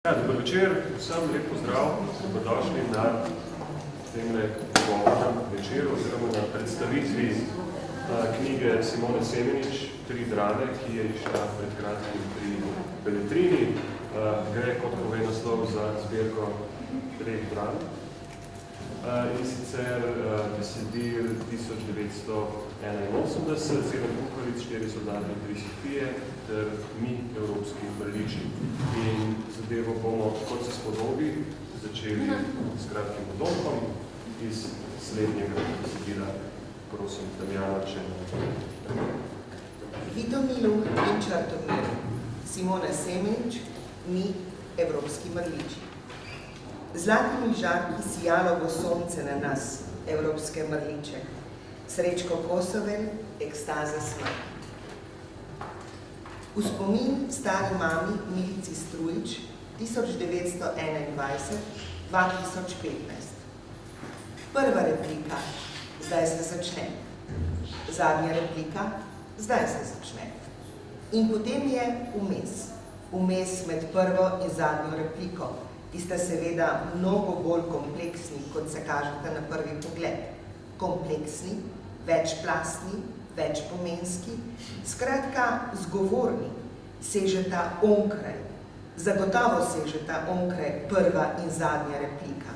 Dober večer, vsem lep pozdrav, dobrodošli na temle govornem večeru oziroma na predstavitvi knjige Simone Semenič, Tri drame, ki je išla pred kratkim pri Beletrini. Gre, kot pove naslov, za zbirko treh dram. In sicer besedil 1981, 7 kuharic, 4 soldati in 3 Sofije ter mi, evropski mrliči. In zadevo bomo, kot se spodobi, začeli s kratkim odlomkom iz slednjega besedila. Prosim, Damjana, če... Vitomilu in Črtomiru, Simone Semenič, mi, evropski mrliči. Zlatimi žarki sijalo bo sonce na nas, evropske mrliče. Srečko Kosovel, ekstaza smrt. V spomin stari mami Milici Strujič, 1921-2015. Prva replika, zdaj se začne. Zadnja replika, zdaj se začne. In potem je vmes med prvo in zadnjo repliko, ki sta seveda mnogo bolj kompleksni, kot se kažete na prvi pogled. Kompleksni, večplastni, večpomenski, skratka zgovorni, sežeta onkraj. Zagotovo sežeta onkraj prva in zadnja replika.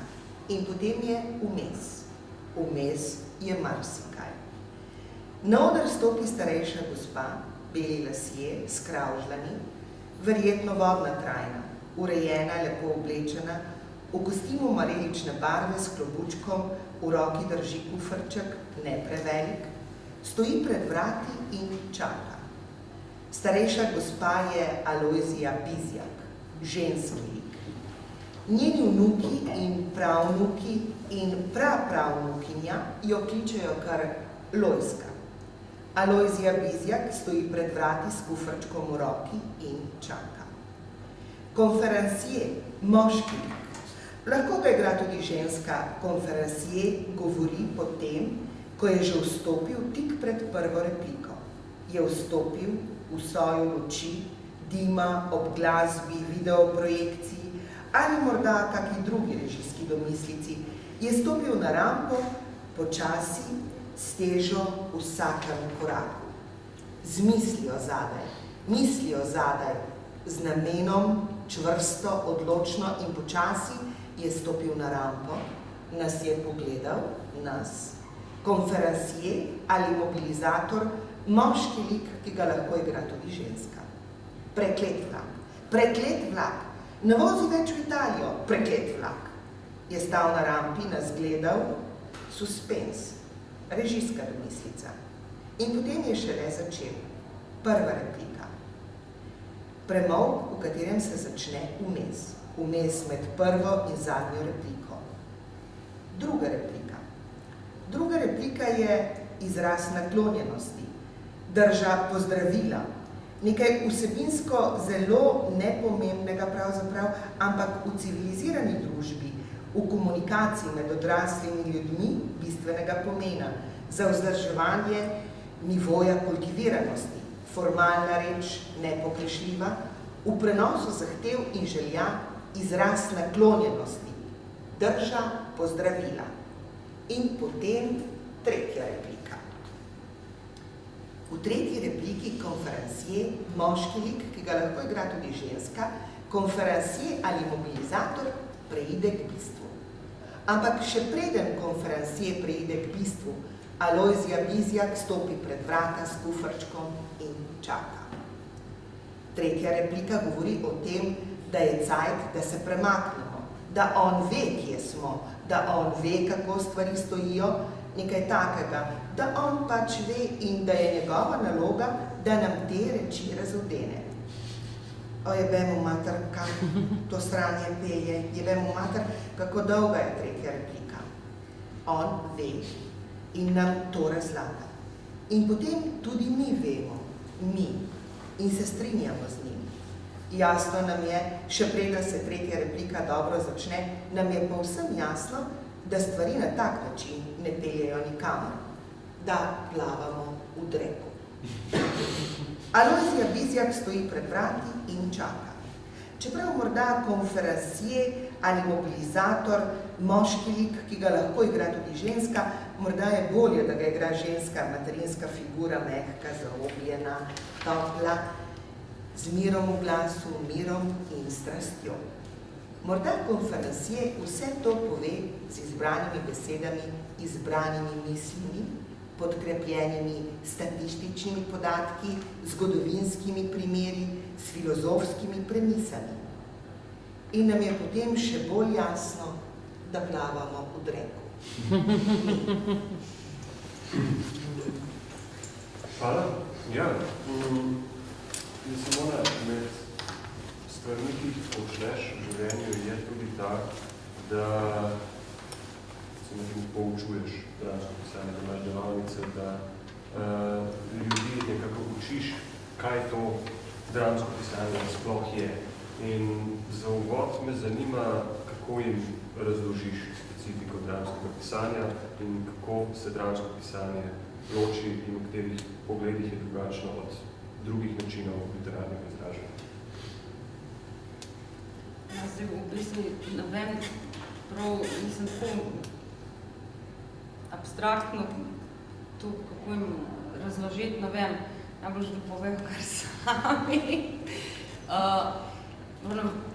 In potem je vmes. Vmes je marsikaj. Na oder stopi starejša gospa, beli lasje, skravžljani, verjetno vodna trajna, urejena, lepo oblečena, v kostimu marelične barve s klobučkom, v roki drži kufrček, ne prevelik, stoji pred vrati in čaka. Starejša gospa je Alojzija Bizjak, ženski lik. Njeni vnuki in pravnuki in prapravnukinja jo kličejo kar Lojska. Alojzija Bizjak stoji pred vrati s kufrčkom v roki in čaka. Konferencier, moški, lahko ga igra tudi ženska, konferencier govori potem, ko je že vstopil tik pred prvo repliko. Je vstopil v soju luči, dima, ob glasbi, videoprojekciji ali morda kaki drugi režijski domislici. Je stopil na rampo, počasi, s težo v vsakem koraku. Z mislijo zadaj, z namenom, čvrsto, odločno in počasi je stopil na rampo, nas je pogledal, nas, konferencier ali mobilizator, moški lik, ki ga lahko igra tudi ženska. Preklet vlak, ne vozi več v Italijo, preklet vlak. Je stal na rampi, nas gledal, suspens, režijska domislica. In potem je šele začel. Prva replika. Premolk, v katerem se začne vmes med prvo in zadnjo repliko. Druga replika je izraz naklonjenosti, drža pozdravila, nekaj vsebinsko zelo nepomembnega pravzaprav, ampak v civilizirani družbi, v komunikaciji med odraslimi ljudmi bistvenega pomena za vzdrževanje nivoja kultiviranosti, formalna reč, nepogrešljiva, v prenosu zahtev in želja izraz naklonjenosti, drža pozdravila. In potem tretja replika. V tretji repliki konferencier, moški lik, ki ga lahko igra tudi ženska, konferencier ali mobilizator preide k bistvu. Ampak še preden konferencier preide k bistvu, Alojzija Bizjak stopi pred vrata s kufrčkom in čaka. Tretja replika govori o tem, da je cajt, da se premaknemo, da on ve, kje smo, da on ve, kako stvari stojijo, nekaj takega, da on pač ve in da je njegova naloga, da nam te reči razodene. Jebemo mater, kako to stranje pelje, jebemo mater, kako dolga je tretja replika. On ve in nam to razlaga. In potem tudi mi vemo, in se strinjamo z njim. Jasno nam je, še preden se tretja replika dobro začne, nam je povsem jasno, da stvari na tak način ne peljejo nikamor, da plavamo v dreku. Alojzija Bizjak stoji pred vrati in čaka. Čeprav morda konferansije ali mobilizator, moški lik, ki ga lahko igra tudi ženska, morda je bolje, da ga igra ženska, materinska figura, mehka, zaobljena, topla, z mirom v glasu, mirom in strastjo. Morda konferansije vse to pove z izbranimi besedami, izbranimi mislimi, podkrepljenimi statističnimi podatki, zgodovinskimi primeri, s filozofskimi premisami. In nam je potem še bolj jasno, da plavamo v dreku. Hvala. Ja, mislim, med stvarmi, ki jih počneš v življenju, je tudi ta, da se nekaj poučuješ dramsko pisanje, da imaš delavnice, da ljudi nekako učiš, kaj to dramsko pisanje sploh je. In za uvod me zanima, kako jim razložiš specifiko dramskega pisanja in kako se dramsko pisanje loči in v katerih pogledih je drugačno od drugih načinov literarnega izražanja. Zdaj, v bistvu, ne vem, prav, mislim, tako abstraktno to, kako jim razložiti, ne vem, najbolj, da povem kar sami.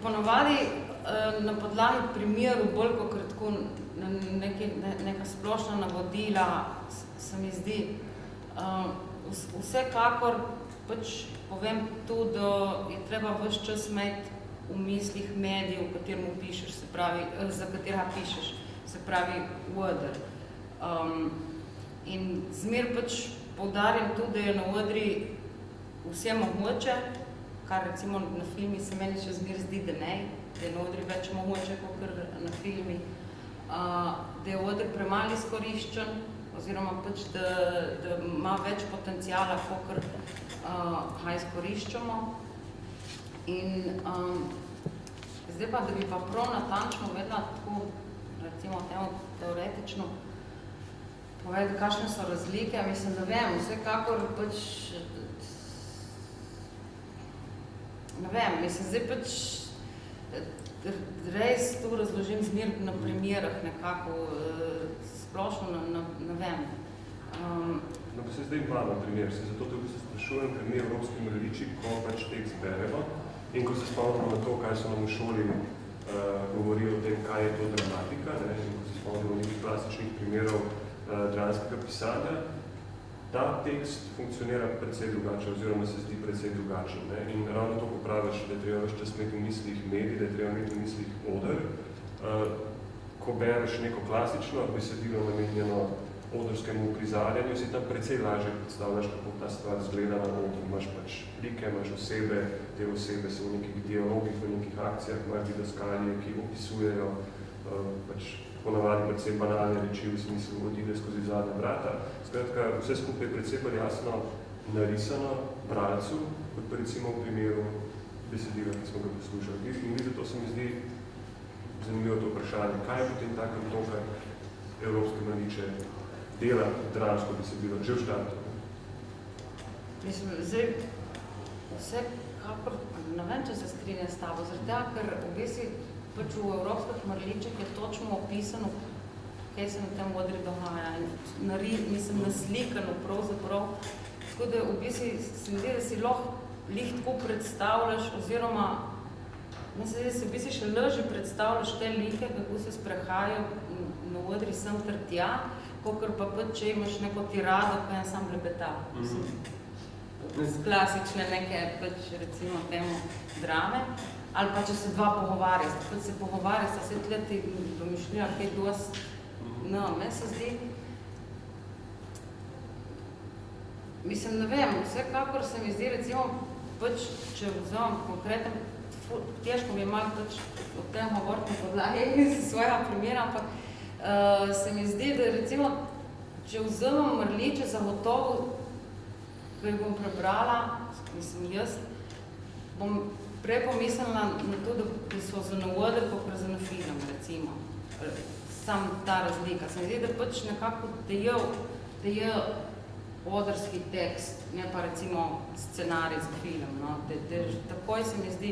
Ponovadi na podlagi primeru, bolj kot tako neka splošna navodila, se mi zdi, vsekakor pač povem to, da je treba ves čas imeti v mislih medijev, v katerem pišeš, se pravi, za katerega pišeš, se pravi, oder. In zmer pač poudarjam to, da je na odri vse mogoče, kar recimo na filmi se meni še zmer zdi, da ne, da je na odri več mogoče, kot na filmi, da je odri premalo izkoriščen, oziroma pač, da ima več potencijala, kot ga izkoriščamo. In zdaj pa, da bi pa prav natančno vedela tako, recimo temu teoretično, povedati, kakšne so razlike, mislim, da vem, vsekakor pač, ne vem, mislim, zdaj pač res to razložim zmer na primerah nekako, splošno, ne vem. No, pa se zdaj imamo primer, se zato tudi se sprašujem, ker mi evropski mrliči, ko pač tekst beremo in ko se spomnimo na to, kaj so nam v šoli govorili o tem, kaj je to dramatika, ne, in ko se spomnimo nekih klasičnih primerov dramskega pisanja, ta tekst funkcionira precej drugače, oziroma se zdi precej drugačen. Ne? In ravno to, ko praviš, da je treba več čas imeti v mislih medij, da je treba imeti v mislih oder, ko bereš neko klasično besedilo namenjeno odrskemu prizarjanju, si tam precej lažje predstavljaš, kako ta stvar zgleda na odru. Imaš pač like, imaš osebe, te osebe so v nekih dialogih, v nekih akcijah, imaš didaskalije, ki opisujejo pač ponavadi predvsem banalne reči v smislu odide skozi zadnja vrata. Skratka, vse skupaj je predvsem jasno narisano bralcu, kot pa recimo v primeru besedila, ki smo ga poslušali. In zato se mi zdi zanimivo to vprašanje, kaj je potem takem to, kar evropske mrliče dela dramsko besedilo, že v štartu? Mislim, zdaj, vsekakor, ne vem, če se strinja s tabo, zaradi tega, ker v bistvu pač v evropskih mrličah je točno opisano, kaj se na tem odri dogaja. Mislim, naslikano pravzaprav. Tako da v bistvu se mi zdi, da si lahko tako predstavljaš, oziroma mislim, da si v bistvu še lažje predstavljaš te like, kako se sprehajajo na odri sem ter tja, kakor pa pač, če imaš neko tirado, kaj je sam lebeta. Klasične neke, pač recimo temu, drame. Ali pa če se dva pogovarja, kot se pogovarja, sta se tle ti domišljija, kaj dost, no, meni se zdi, mislim, ne vem, vsekakor se mi zdi, recimo, pač, če vzamem konkreten, težko mi je malo pač o tem govoriti na podlagi iz svojega primera, ampak se mi zdi, da recimo, če vzamem mrliče zagotovo, ko jih bom prebrala, mislim, jaz, bom prej pomislila na to, da so za na oder, kot za na film, recimo. Sam ta razlika. Se mi zdi, da pač nekako da je odrski tekst, ne pa recimo scenarij za film. No? Takoj se mi zdi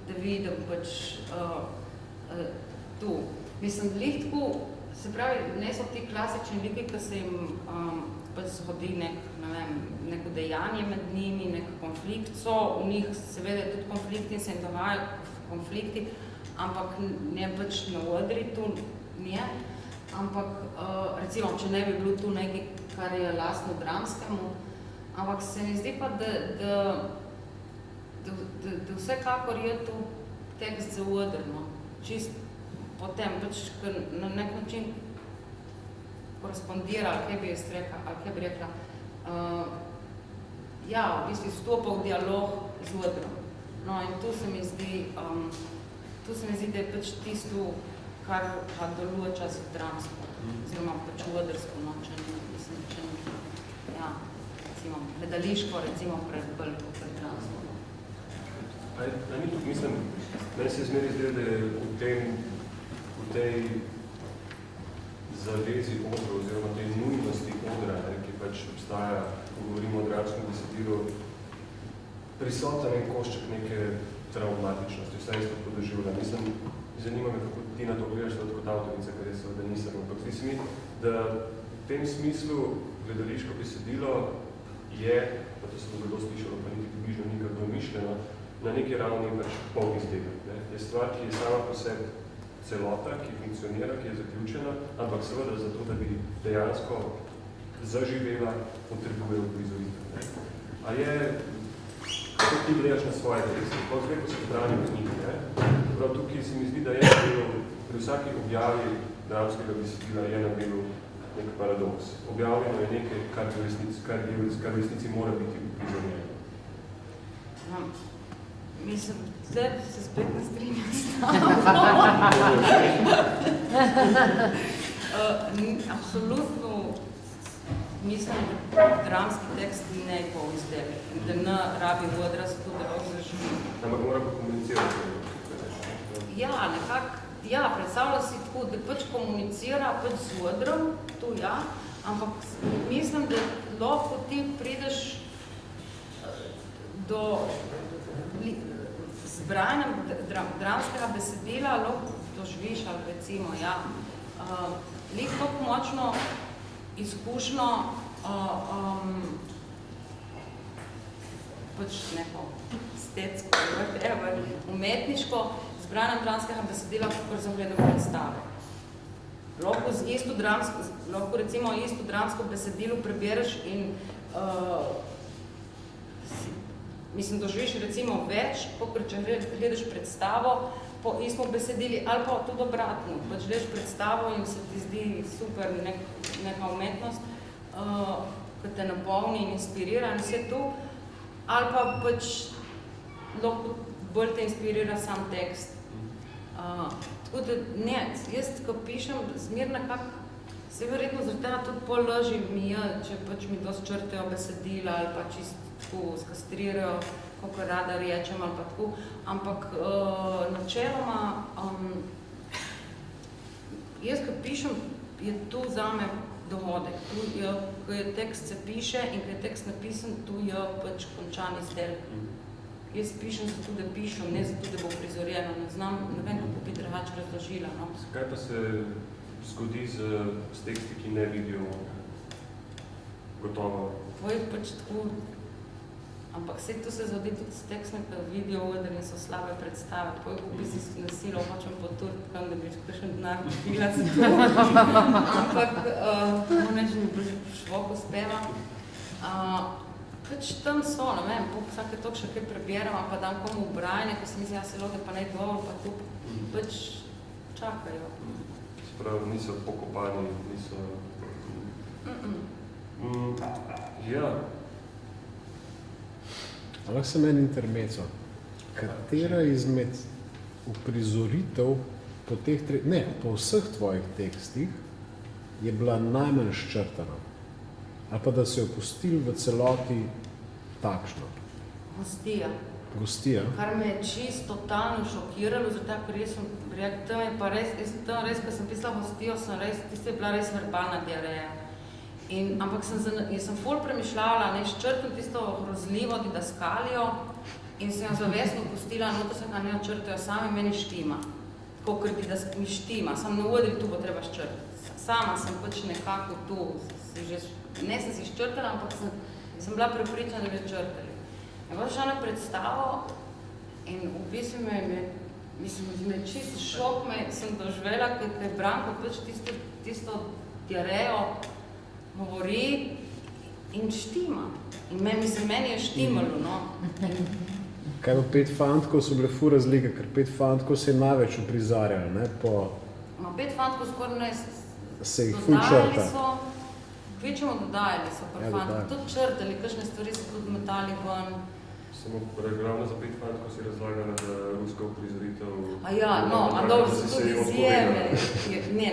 da vidim pač tu. Mislim, lih tako, se pravi, ne so ti klasični liki, ki se jim pač zgodi neko dejanje med njimi, nek konflikt, so v njih seveda tudi konflikti in se jim dogajajo konflikti, ampak ne pač na odri tu nije, ampak recimo, če ne bi bilo tu nekaj, kar je lastno dramskemu, ampak se mi zdi pa, da vsekakor je tu tekst za odr, no, čist potem, pač, na nek način korespondira, ali kaj bi jaz rekla, ali kaj bi rekla, ja, v bistvu vstopa v dialog z odrom. No, in tu se mi zdi, da je pač tisto, kar določa z dramsko, oziroma pač odrsko, no, če ja, recimo, gledališko, recimo, pred dramsko. A ni tukaj, mislim, meni se zmeri zdi, da je v tej zavezi odra, oziroma tej nujnosti odra, ki pač obstaja, ko govorimo o dramskem besedilu, prisoten en košček neke traumatičnosti, vsaj isto podoživlja. Mislim, zanima me, kako ti na to gledaš kot avtorica, ker je seveda nisem, ampak zdi se mi, da v tem smislu gledališko besedilo je, pa to se bo kdo slišalo, pa niti približno nikak domišljeno, na neki ravni pač pol izdelek. Je stvar, ki je sama po sebi celota, ki funkcionira, ki je zaključena, ampak seveda zato, da bi dejansko zaživela, potrebuje uprizoritev. A je, kako ti gledaš na svoje tekste, pa zdaj, ko se branil knjige, prav tukaj se mi zdi, da je pri vsaki objavi dramskega besedila je na delu nek paradoks. Objavljeno je nekaj, kar v resnici mora biti uprizorjeno. Mislim, zdaj se spet ne strinjam s absolutno mislim, da dramski tekst ne bo izdelek in da ne rabi odra za to, da lahko zaživi. Ampak mora pa komunicirati. Ja, nekako, ja, predstavlja si tako, da pač komunicira pač z odrom, to ja, ampak mislim, da lahko ti prideš do zbrajanjem dramskega besedila, lahko doživiš ali recimo, ja, lik tako močno izkušnjo pač neko estetsko, umetniško zbrajanjem dramskega besedila, kakor sem gledal predstave. Lahko recimo isto dramsko besedilo prebereš in mislim, doživiš recimo več, kakor če gledaš predstavo po istem besedili, ali pa tudi obratno. Pač gledaš predstavo in se ti zdi super neka umetnost, ki te napolni in inspirira in vse to, ali pa pač lahko bolj te inspirira sam tekst. Tako da ne, jaz, ko pišem, zmer nekako, se verjetno zaradi tega tudi pol lažje mi je, če pač mi dosti črtajo besedila ali pa čisto tako skastrirajo, kako rada rečem ali pa tako, ampak načeloma, jaz, ko pišem, je to zame dohodek. Tu je, ko je tekst se piše in ko je tekst napisan, tu je pač končan izdelek. Jaz pišem zato, da pišem, ne zato, da bo prizorjeno. Ne vem, kako bi drugače razložila. No? Kaj pa se zgodi s teksti, ki ne vidijo gotovo? To je pač tako, ampak vse to se zgodi tudi s tekstmi, ki vidijo odr in so slabe predstave. Tako je v bistvu nasilo, hočem poturiti, da bi kakšen denar kupila za to. Ampak, neč mi švok uspeva. Pač tam so, ne vem, vsake toliko še kaj preberem, pa dam komu v brajanje, ko se misli, ja se lode pa ne dol, pa tu pač čakajo. Spravi, niso pokopani, niso... Ja. Lahko sem en intermezzo. Katera izmed uprizoritev po teh po vseh tvojih tekstih je bila najmanj ščrtana? Ali pa da se jo pustili v celoti takšno? Gostija. Kar me je čisto totalno šokiralo, zato ker jaz sem rekel, tam je pa res, ko sem pisala Gostijo, tiste je bila res verbalna diareja. Ampak jaz sem ful premišljala, ne ščrtam tisto grozljivo didaskalijo, in sem jo zavestno pustila, noto sem ga ne načrtajo, sami meni štima. Tako ker da mi štima, sam na odri tu bo treba ščrtati. Sama sem pač nekako tu, ne sem si ščrtala, ampak sem bila prepričana, da bi črtali. In pa šla na predstavo in v bistvu me čisto šok sem doživela, ker je Branko pač tisto diarejo govori in štima. In meni je štimalo, no. Kaj pa 5 fantkov so bile ful razlike, ker 5 fantkov se je največ uprizarjalo, ne, po... 5 fantkov skoraj ne se jih ful črta. Kvečemo dodajali so pa fantkov, tudi črtali, kakšne stvari so tudi metali ven. Samo ravno za 5 fantkov si razlagala, da ruska uprizoritev... dobro, so tudi izjeme.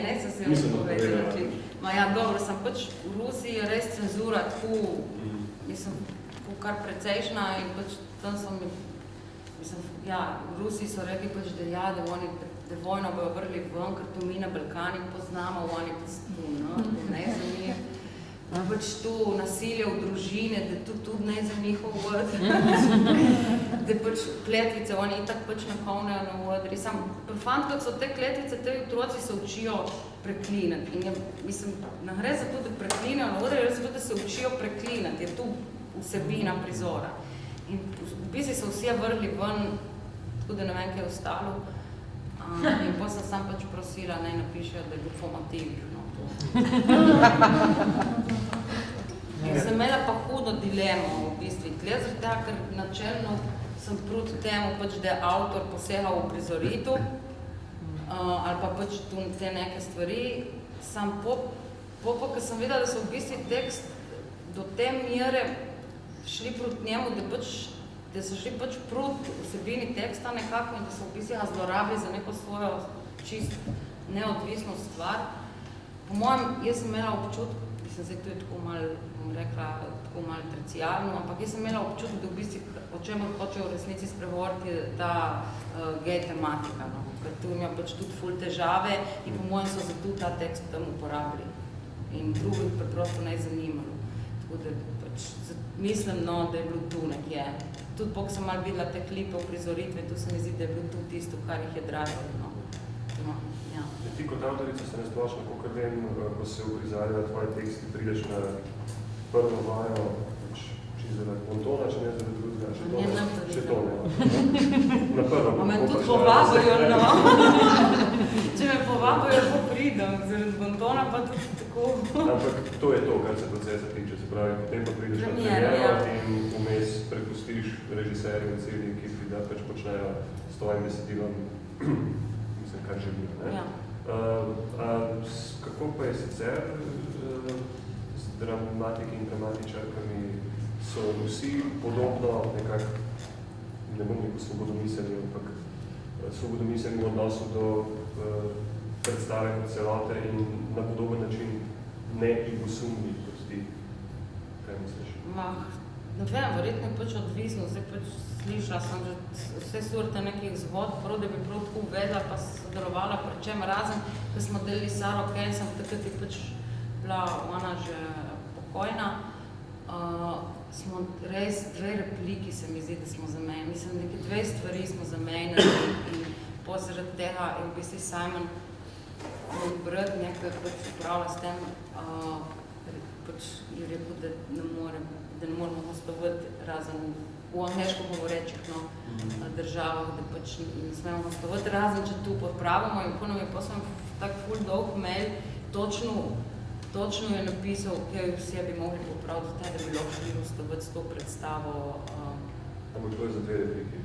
Ne sem se jo povedala. Dobro, sem pač v Rusiji je res cenzura tako, kar precejšna in pač tam sem, v Rusiji so rekli pač, da oni da vojno bojo vrli ven, ker to mi na Balkani poznamo, oni tu, ne za njih. Pač tu nasilje v družine, da tudi ne za njihov vod. Da pač kletvice, oni itak pač nakovnejo na odri. Pri fantkah so te kletvice, te otroci se učijo preklinati. In ne gre za to, da preklinajo na odri, gre za to, da se učijo preklinati. Je tu vsebina prizora. In v bistvu so vsi vrli ven, tako da ne vem, kaj je ostalo. In potem sem sam pač prosila, naj napišejo, da je bil po motivih. In sem imela pa hudo dilemo v bistvu. Tle zaradi tega, ker načelno sem proti temu, pač, da je avtor posegel v prizoritev ali pa pač tu te neke stvari. Sam ker sem videla, da so v bistvu tekst do te mere šli proti njemu, da so šli pač proti vsebini teksta nekako in da so v bistvu ga zlorabili za neko svojo čist neodvisno stvar. Po mojem, jaz sem imela občutek, zdaj to je tako malo, bom rekla, tako malo terciarno, ampak jaz sem imela občutek, da v bistvu o čem hočejo v resnici spregovoriti je ta gej tematika, ker tu imajo pač tudi ful težave in po mojem so zato ta tekst tam uporabili in drugih preprosto ne zanimalo. Tako da pač mislim, da je bilo tu nekje. Tudi pok sem malo videla te klipe v prizoritve, tu se mi zdi, da je bilo tu tisto, kar jih je drajalo. Ti kot avtorica se ne splošno, kakor vem, ko se uprizarjajo tvoje teksti, prideš na prvo vajo, čisto zaradi pontona, če ne zaradi drugega, še to ne. Na prvo. A me tudi povabajo, Če me povabajo, pa pridem, zaradi pontona pa tudi tako. Ampak to je to, kar se procesa tiče, se pravi, potem pa prideš na premiero in vmes prepustiš režiserju in celi ekipi, da pač počnejo s tvojim besedilom, mislim, kar želijo, ne? Kako pa je sicer z dramatiki in dramatičarkami? So vsi podobno nekako, ne bom rekel svobodomiselni, ampak svobodomiselni v odnosu do predstave kot celote in na podoben način ne ljubosumni kot ti. Kaj misliš? Ne vem, verjetno je pač odvisno, zdaj pač slišala sem že vse sorte nekih zgodb, prav da bi prav tako uvedla pa sodelovala pri čem razen, ko smo delili Saro Kensem, takrat je pač bila ona že pokojna. Smo res 2 repliki se mi zdi, da smo zamejali. Mislim, neke 2 stvari smo zamejali in zaradi tega je v bistvu Simon brat nekaj pač upravlja s tem, pač je rekel, da ne moramo gostovati razen v angleško govorečih državah, da pač ne smemo gostovati razen, če tu podpravimo in ko nam je poslal tak ful dolg mail, točno je napisal, kaj vse bi mogli popraviti, da bi lahko šli gostovati s to predstavo. Ampak šlo je za 2 repliki?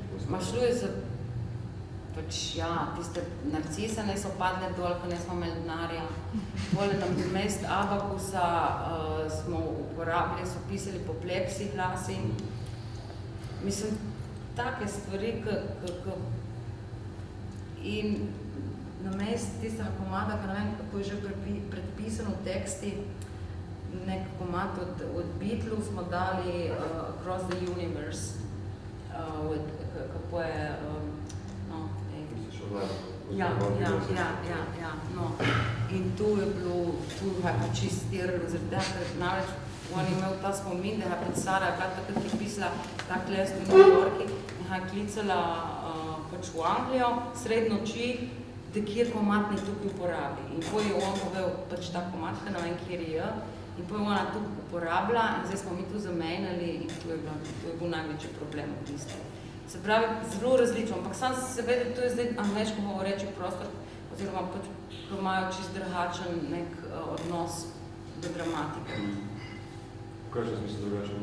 Šlo je za pač, tiste narcise ne so padle dol, ko ne smo imeli denarja. Pole nam mest Abakusa smo uporabili, so pisali po pleksiglas in mislim, take stvari, in na mest tistega komada, ne vem, kako je že predpisano v teksti, nek komad od Beatles smo dali Across the Universe, kako je, in tu je bilo, tu je pa čistiralo, ker namreč on je imel ta spomin, da je pred Sara je bila takrat, ki je pisala tak les v New Yorki, in sem klicala pač v Anglijo, sred noči, da kjer komad ne tukaj uporabi. In potem je on povedal pač ta komad, ki ne vem, kjer je, in potem ona tukaj uporabila in zdaj smo mi tu zamejnali in to je bil največji problem v bistvu. Se pravi, zelo različno, ampak sam seveda, to je zdaj angleško govoreči prostor, oziroma pač imajo čist drugačen nek odnos do dramatike. Kaj še smisel drugačen?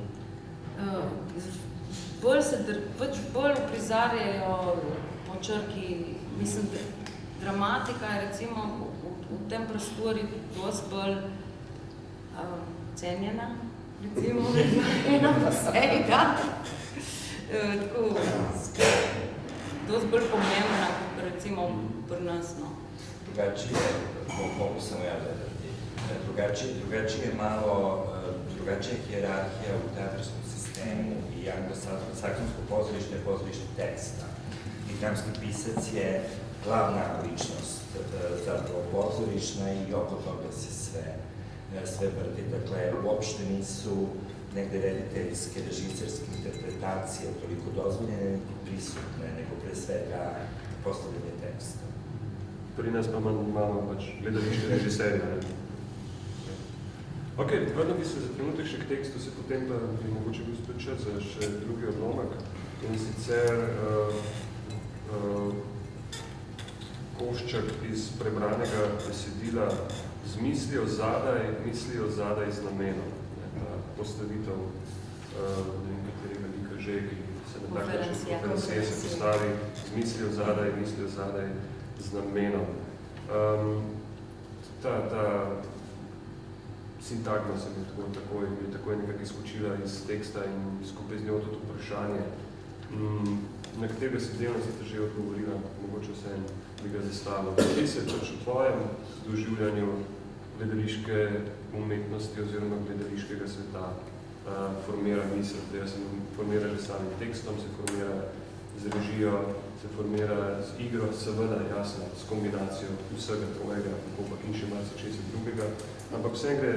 Bolj uprizarjajo po črki, mislim, dramatika je recimo v tem prostoru dosti bolj cenjena, recimo, ena posega. Tako, dosti bolj pomembna, kot recimo pri nas, no. Drugače je, mogu samo ja gledati, drugače je malo, drugače je hierarhija v teatrskom sistemu i anglosaksonsko pozorište teksta. I dramski pisac je glavna ličnost, zapravo pozorišna i oko toga se sve vrti. Dakle, uopšte nisu negde rediteljske, režiserske interpretacije toliko dozvoljene, niti prisutne, nego pre svega postavljanje teksta. Pri nas pa imamo pač gledališče režiserja. Ok, vrno bi se za trenutek še k tekstu, se potem pa bi mogoče bil spečet za še drugi odlomek. In sicer košček iz prebranega besedila z mislijo zadaj z namenom. Postavitev nekaterega lika že, ki se na tak način konferencije se postavi z mislijo zadaj z namenom. Ta sintagma se mi takoj nekako izkočila iz teksta in skupaj z njo tudi vprašanje, na katerega se delno si že odgovorila, mogoče vsem bi ga zastavila. Kje se pač v tvojem doživljanju gledališke umetnosti oziroma gledališkega sveta formira misel, da se formira že samim tekstom, se formira z režijo, se formira z igro, seveda jasno, s kombinacijo vsega tvojega, popak in še malce česa drugega, ampak vse gre,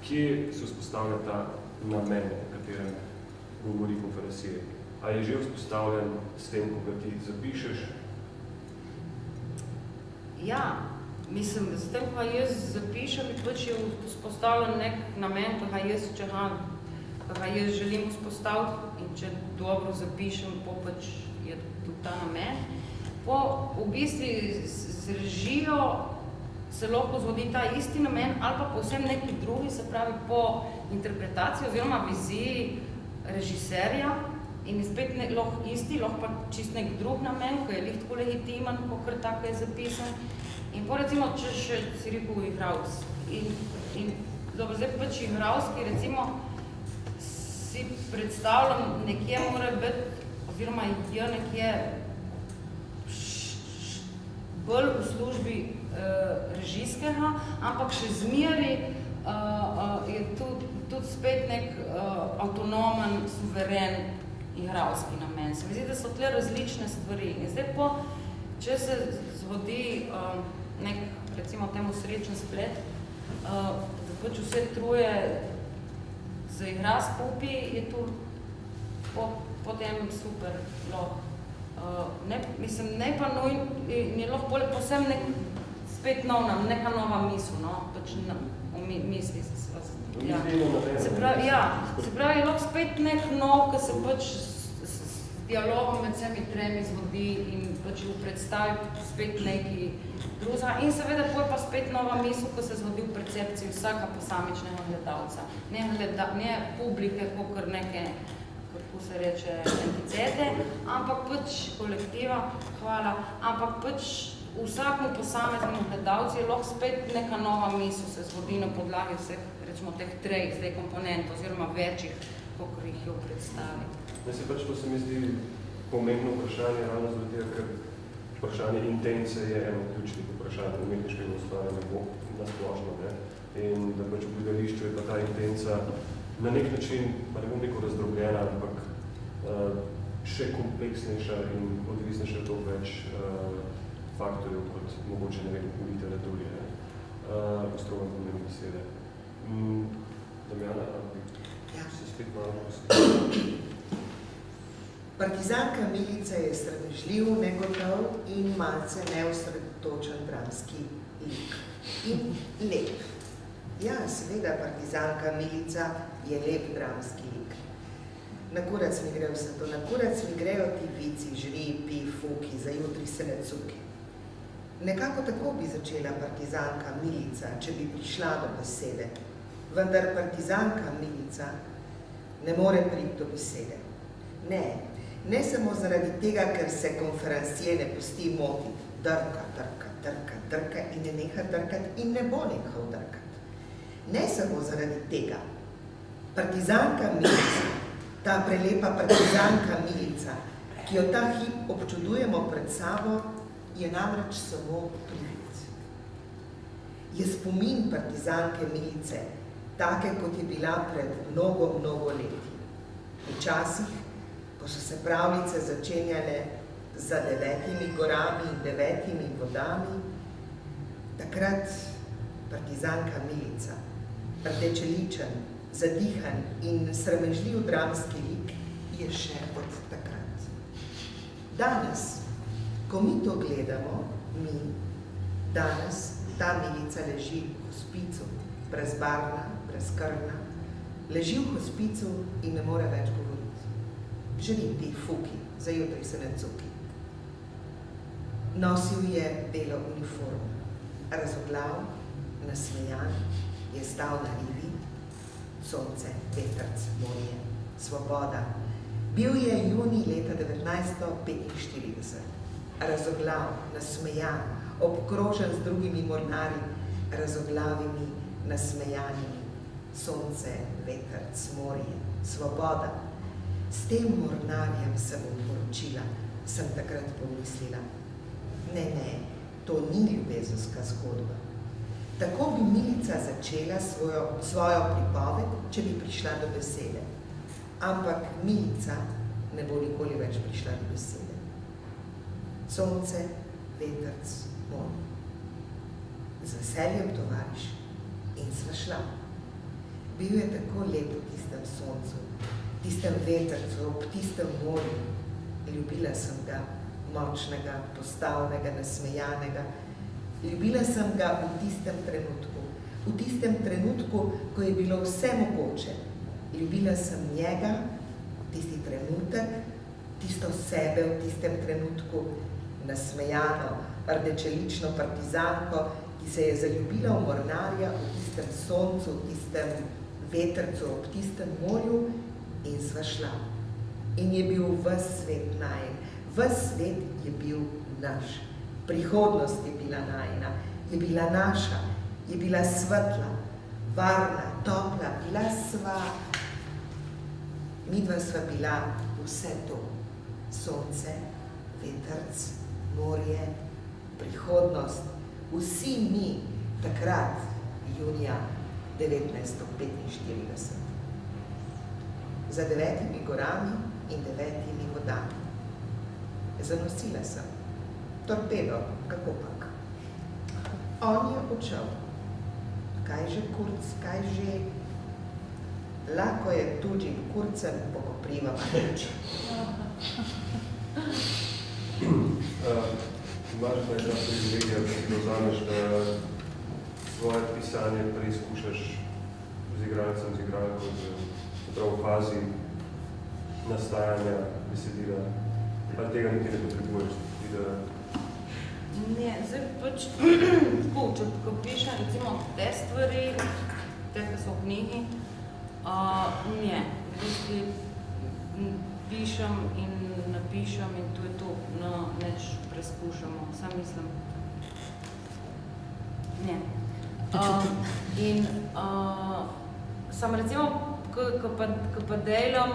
kje se vzpostavlja ta namen, o katerem govori konferencije. A je že vzpostavljen s tem, ko ga ti zapišeš? Ja. Mislim, da s tem, ko jaz zapišem, pač je vzpostavljen nek namen, ko ga jaz želim vzpostaviti in če dobro zapišem, pač je tudi ta namen. V bistvu z režijo se lahko zgodi ta isti namen ali pa povsem neki drugi, se pravi po interpretaciji oziroma viziji režiserja in spet lahko isti, lahko pa čist nek drug namen, ko je lih tako legitimen, kakor tako je zapisan. In po recimo, če še si rekel igralc. In dobro, zdaj pač igralski, recimo, si predstavljam, nekje mora biti, oziroma je nekje bolj v službi režijskega, ampak še zmeri je tudi spet nek avtonomen, suveren igralski namen. Se mi zdi, da so tle različne stvari. In zdaj če se zgodi nek, recimo temu srečen splet, da pač vse troje zaigra skupaj, je to potem super lahko. Mislim, ne pa je lahko bolj posem spet neka nova misel, no, pač misli se. Se pravi, je lahko spet nek nov, ki se pač dialogom med vsemi tremi zgodi in pač v predstavi spet neki drugega. In seveda poje pa spet nova misel, ko se zgodi v percepciji vsaka posamičnega gledalca. Ne publike, kakor neke, kako se reče, enticete, ampak pač kolektiva, hvala, ampak pač vsakmu posameznemu gledalcu je lahko spet neka nova misel se zgodi na podlagi vseh, rečemo, teh treh zdaj komponentov oziroma večjih, kakor jih jo predstavi. Pač to se mi zdi pomembno vprašanje, ravno zaradi tega, ker vprašanje intence je eno ključnih vprašanj umetniškega ustvarjanja na splošno. In da pač v gledališču je pa ta intenca na nek način, pa ne bom rekel razdrobljena, ampak še kompleksnejša in odvisnejša to več faktorjev, kot mogoče ne vem v literaturi. Ostrovno pomembne besede. Damjana, ali se spet malo poslušati? Partizanka Milica je sramežljiv, negotov in malce neosredotočen dramski lik. In lep. Ja, seveda, partizanka Milica je lep dramski lik. Na kurac mi gre vse to, na kurac mi grejo ti vici, žripi, fuki, za jutri se ne cuki. Nekako tako bi začela partizanka Milica, če bi prišla do besede. Vendar partizanka Milica ne more priti do besede. Ne samo zaradi tega, ker se konferencije ne pusti motiti. Drka in ne neha drkati in ne bo nehal drkati. Ne samo zaradi tega. Partizanka Milica, ta prelepa partizanka Milica, ki jo ta hip občudujemo pred sabo, je namreč samo privid. Je spomin partizanke Milice, take, kot je bila pred mnogo leti. Včasih, ko so se pravljice začenjale za 9 gorami in 9 vodami, takrat partizanka Milica, rdečeličen, zadihan in sramežljiv dramski lik, je še od takrat. Danes, ko mi to gledamo, danes ta Milica leži v hospicu, brezbarvna, brezkrvna, leži v hospicu in ne more več govoriti. Žripi, fuki, za jutri se ne cuki. Nosil je belo uniformo, razoglav, nasmejan, je stal na rivi, sonce, vetrc, morje, svoboda. Bil je junij leta 1945, razoglav, nasmejan, obkrožen z drugimi mornarji, razoglavimi, nasmejanimi, sonce, vetrc, morje, svoboda. S tem mornarjem se bom poročila, sem takrat pomislila. Ne, to ni ljubezenska zgodba. Tako bi Milica začela svojo pripoved, če bi prišla do besede. Ampak Milica ne bo nikoli več prišla do besede. Sonce, vetrc, morje. Z veseljem, tovariš, in sva šla. Bil je tako lep v tistem soncu, tistem vetrcu, ob tistem morju. Ljubila sem ga, močnega, postavnega, nasmejanega. Ljubila sem ga v tistem trenutku, ko je bilo vse mogoče. Ljubila sem njega, tisti trenutek, tisto sebe v tistem trenutku, nasmejano, rdečelično partizanko, ki se je zaljubila v mornarja v tistem soncu, v tistem vetrcu, ob tistem morju, in sva šla. In je bil ves svet najen. Ves svet je bil naš. Prihodnost je bila najina. Je bila naša. Je bila svetla, varna, topla. Bila sva. Midva sva bila vse to. Sonce, vetrc, morje, prihodnost. Vsi mi takrat, junija 1945. Za 9 gorami in 9 vodami. Zanosila sem. Torpedo, kako pak. On je odšel. Kaj že kurc, kaj že... Lako je tuđim kurcem po koprivama reči. Imaš najčas privilegija, da si dozameš, da svoje pisanje preizkušaš z igralcem, z igralko, v fazi nastajanja besedila, pa tega niti ne potrebuješ. Ne, zdaj pač, ko pišem recimo te stvari, te, ki so v knjigi, ne, v bistvu pišem in napišem in to je to, no, neč preskušamo, sam mislim. Ne. In sam recimo, ko pa delam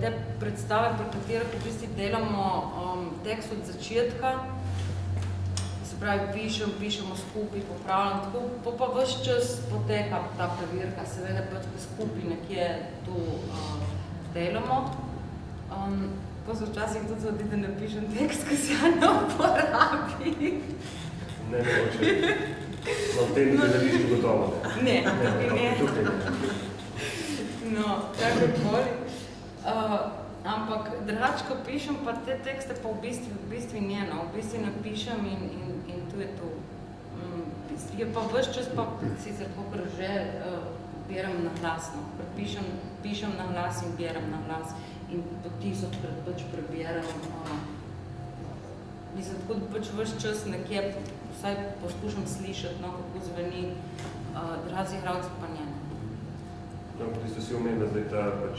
te predstave, pri katerih v bistvu delamo tekst od začetka, se pravi, pišemo skupaj, popravljam tako, pa ves čas poteka ta preverka, seveda pač pa skupaj nekje to delamo. Pa se včasih tudi zgodi, da napišem tekst, ki se ne uporabi. Ne, mogoče. No, v tem televiziji gotovo. Ne, tukaj ne. No, kakokoli. Ampak drugače, ko pišem, pa te tekste pa v bistvu njeno, v bistvu napišem in tu je to. Je pa ves čas pa sicer kakor že berem na glas, no. Ker pišem na glas in berem na glas in po 1000krat pač preberem. Mislim, tako da pač ves čas nekje vsaj poskušam slišati, no, kako zveni drazi igralci pa njeno. No, tisto si omenila, da je ta pač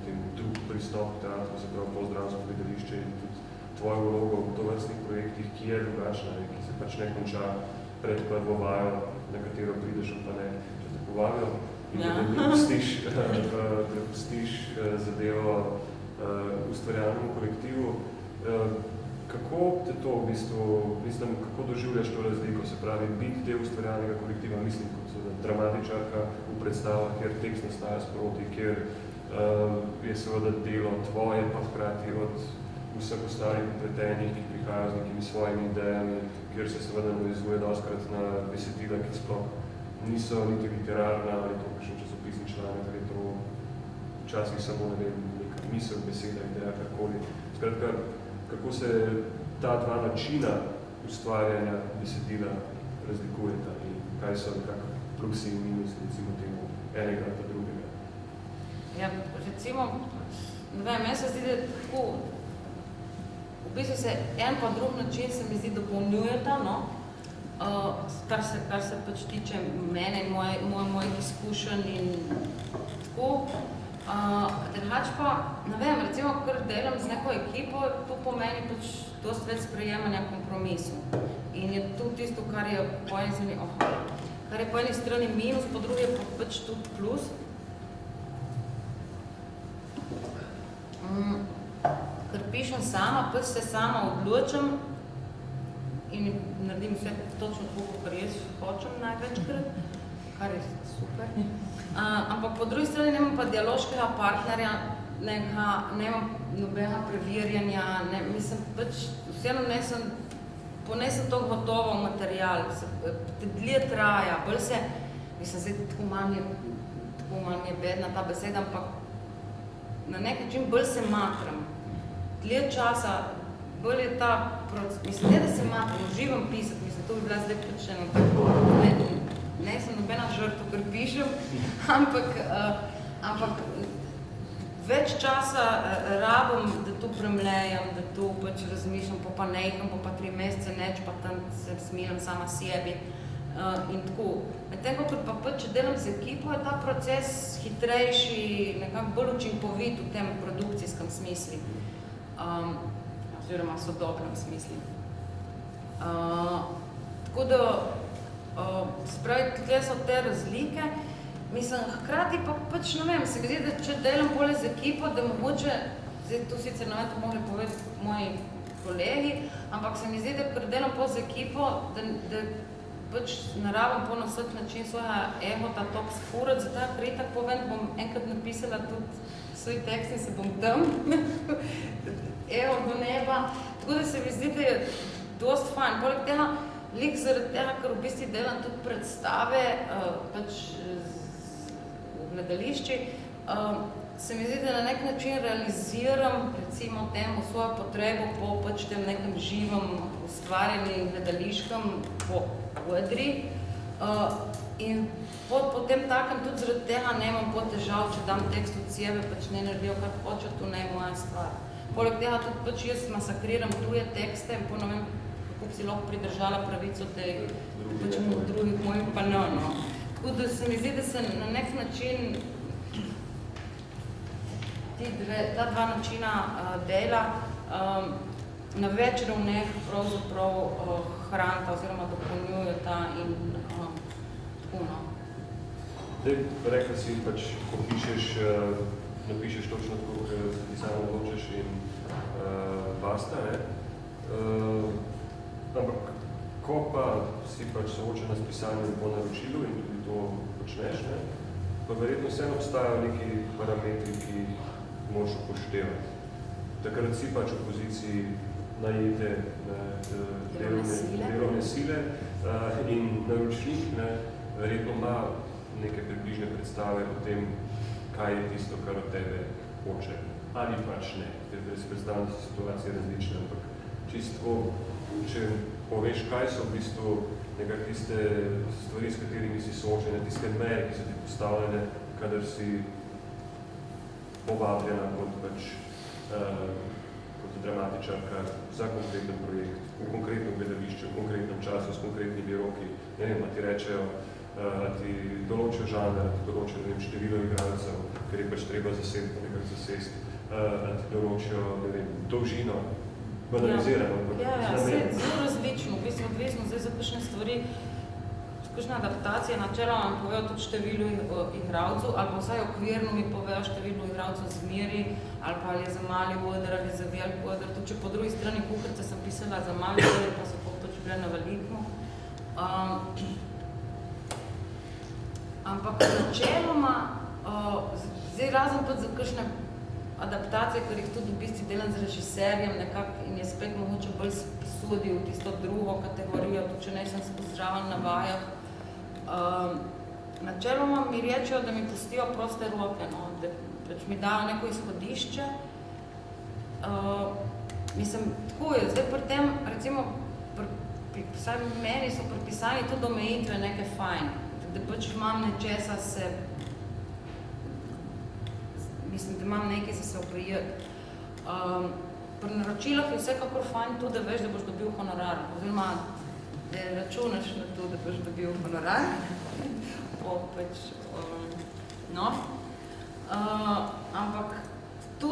tem drug pristop k teatru, se pravi pozdravsko gledališče in tudi tvoja vloga v tovrstnih projektih, ki je drugačna, ki se pač ne konča pred prvo vajo, na katero prideš, pa ne, če te povabijo in da pustiš zadevo ustvarjalnemu kolektivu. Kako te to v bistvu, mislim, kako doživljaš to razliko, se pravi biti del ustvarjalnega kolektiva, mislim, kot dramatičarka v predstavah, kjer tekst nastaja sproti, kjer je seveda delo tvoje, pa hkrati od vseh ostalih upletenih, ki prihajajo z nekimi svojimi idejami, kjer se seveda navezuje dostkrat na besedila, ki sploh niso niti literarna ali to kakšen časopisni članek, ali to včasih samo, ne vem, neka misel, beseda, ideja, karkoli. Skratka, kako se ta dva načina ustvarjanja besedila razlikujeta in kaj so nekako plusi in minusi, recimo temu enega ali drugega? Ja, recimo, ne vem, meni se zdi, da tako, v bistvu se en pa drug način se mi zdi dopolnjujeta, no, kar se pač tiče mene in mojih izkušenj in tako. Drugače pa, ne vem, recimo, ker delam z neko ekipo, to pomeni pač dosti več sprejemanja kompromisov. In je to tisto, kar je po eni strani minus, po drugi pa pač tudi plus. Ker pišem sama, pač se sama odločam in naredim vse točno tako, kar jaz hočem največkrat, kar je super. Ampak po drugi strani nemam pa dialoškega partnerja, nemam nobenega preverjanja, mislim, pač vseeno ponesem to gotovo v material, dlje traja, bolj se, mislim, zdaj tako manj je bedna ta beseda, ampak na nek način bolj se matram. Dlje časa, bolj je ta proces, mislim, ne da se matram, uživam pisati, mislim, to bi bila zdaj počeno tako, ne sem nobena žrtva, ker pišem, ampak več časa rabim, da to premlejam, da to pač razmišljam, pa neham, pa 3 mesece neč, pa tam se smilam sama sebi in tako. Medtem, ko pa pač, če delam z ekipo, je ta proces hitrejši, nekako bolj učinkovit v tem produkcijskem smislu, oziroma sodobnem smislu. Tako da, spravi, tukaj so te razlike, mislim, hkrati pa pač, ne vem, se mi zdi, da če delam bolj z ekipo, da mogoče, zdaj to sicer ne vem, to mogli povedati moji kolegi, ampak se mi zdi, da ker delam bolj z ekipo, da pač naravim po na vsak način svojega egota toliko sfurati, zato ker itak povem, bom enkrat napisala tudi svoj tekst in se bom tam, evo do neba, tako da se mi zdi, da je dosti fajn. Poleg tega, lik zaradi tega, ker v bistvu delam tudi predstave, pač v gledališči, se mi zdi, da na nek način realiziram, recimo temu, svojo potrebo po pač tem nekem živem ustvarjanju gledališkem po odri. In potem takem tudi zaradi tega nemam težav, če dam tekst od sebe, pač ne naredijo, kar hoče, to ne je moja stvar. Poleg tega tudi pač jaz masakriram tuje tekste, pa ne vem, kako si lahko pridržala pravico tej pač drugih mojih pa ne, no. Tako da se mi zdi, da se na nek način ta dva načina dela na več ravneh pravzaprav hranita oziroma dopolnjujeta in tako, no. Zdaj, rekla si, pač, ko pišeš, napišeš točno tako, ker ti samo odločeš in basta, ne? Ampak, ko pa si pač soočena s pisanjem po naročilu in tudi to počneš, ne? Pa verjetno vseeno obstajajo neki parametri, ki jih moraš upoštevati. Takrat si pač v poziciji najete delovne sile in naročnik, ne, verjetno ima neke približne predstave o tem, kaj je tisto, kar od tebe hoče. ali pač ne. Zdaj si predstavljam, da so situacije različne, ampak čisto, če poveš, kaj so v bistvu nekak tiste stvari, s katerimi si soočene, tiste meje, ki so ti postavljene, kadar si povabljena kot pač kot dramatičarka za konkreten projekt, v konkretnem gledališču, v konkretnem času, s konkretnimi roki. Ne vem, a ti rečejo, a ti določijo žanr, a ti določijo, ne vem, število igralcev, ker je pač treba nekako zasesti, a ti določijo, ne vem, dolžino, banalizirano. Zelo različno, v bistvu odvisno zdaj za kakšne stvari, kakšna adaptacija, načeloma mi povejo tudi število igralcev, ali pa vsaj okvirno mi povejo število igralcev zmeri, ali pa je za mali oder ali za velik oder. Tudi če po drugi strani kuharice sem pisala za mali oder, pa so pač bile na veliko. Ampak načeloma, zdaj razen tudi za kakšne adaptacije, ker jih tudi v bistvu delam z režiserjem nekako in je spet mogoče bolj sodi v tisto drugo kategorijo, tudi če ne sem spozdraven na vajah. Načeloma mi rečejo, da mi pustijo proste roke, no, da pač mi dajo neko izhodišče. Mislim, tako je, zdaj pri tem, recimo, vsaj meni so pripisani tudi omejitve neke fajn, da pač imam nečesa se, mislim, da imam nekaj za se oprijeti. Pri naročilah je vsekakor fajn tudi, da veš, da boš dobil honorar, oziroma da računaš na to, da boš dobil honorar. No. Ampak tu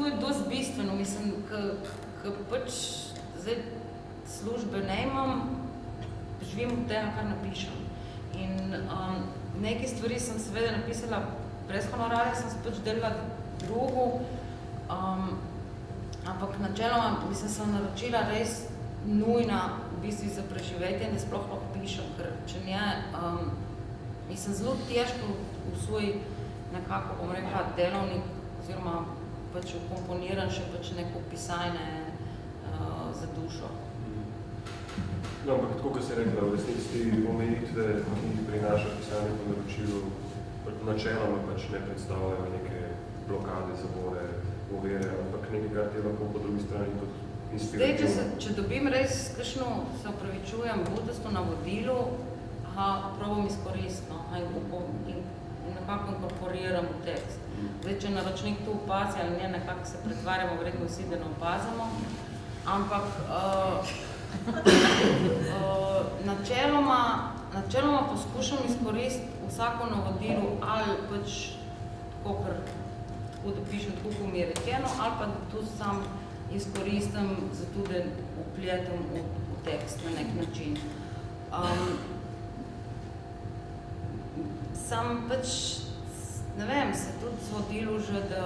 je dosti bistveno, mislim, ko pač zdaj službe ne imam, živim od tega, kar napišem. In nekaj stvari sem seveda napisala brez honorarja, sem se pač delala drugo, ampak načeloma mislim, sem naročila res nujna v bistvu za preživetje in da sploh lahko pišem, ker če ne, mislim, zelo težko v svoj nekako, bom rekla, delovnik oziroma pač ukomponiran še pač neko pisanje za dušo. No, ampak tako, kot si rekla, v resnici omejitve, ki jih prinaša pisanje po naročilu, načeloma pač ne predstavljajo neke blokade, zavore, ovire, ampak nekaj, kar ti lahko po drugi strani kot inspirativno. Zdaj, če dobim res kakšno, se opravičujem, budasto navodilo, probam izkoristno in nekako inkorporiram v tekst. Zdaj, če naročnik to opazi ali ne, nekako se pretvarjamo, vredno vsi, da ne opazamo, ampak načeloma poskušam izkoristiti vsako navodilo ali pač tako, da pišem tako, ko mi je rečeno, ali pa da to sam izkoristim zato, da vpletem v tekst na nek način. Sam pač, ne vem, se tudi zgodilo že, da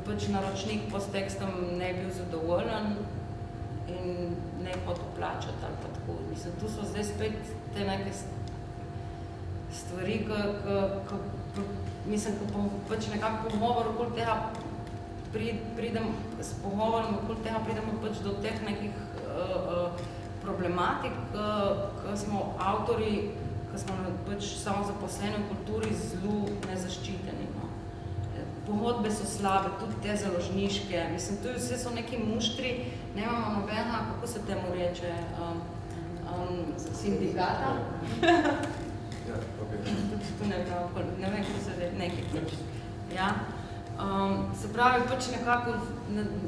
pač naročnik po s tekstom ne bil zadovoljen in ne hotel plačati ali pa tako. Mislim, tu so zdaj spet te neke stvari, mislim, ko pač nekako pogovor okoli tega pridem, s pogovorom okoli tega pridemo pač do teh nekih problematik, ko smo avtorji, ko smo pač samo zaposleni v kulturi zelo nezaščiteni. No. Pogodbe so slabe, tudi te založniške. Mislim, tu vse so neki muštri, ne imamo nobenega, kako se temu reče, sindikata. Ja, okay. Tu ne vem, kako se reče, nekaj. Ja. Se pravi, pač nekako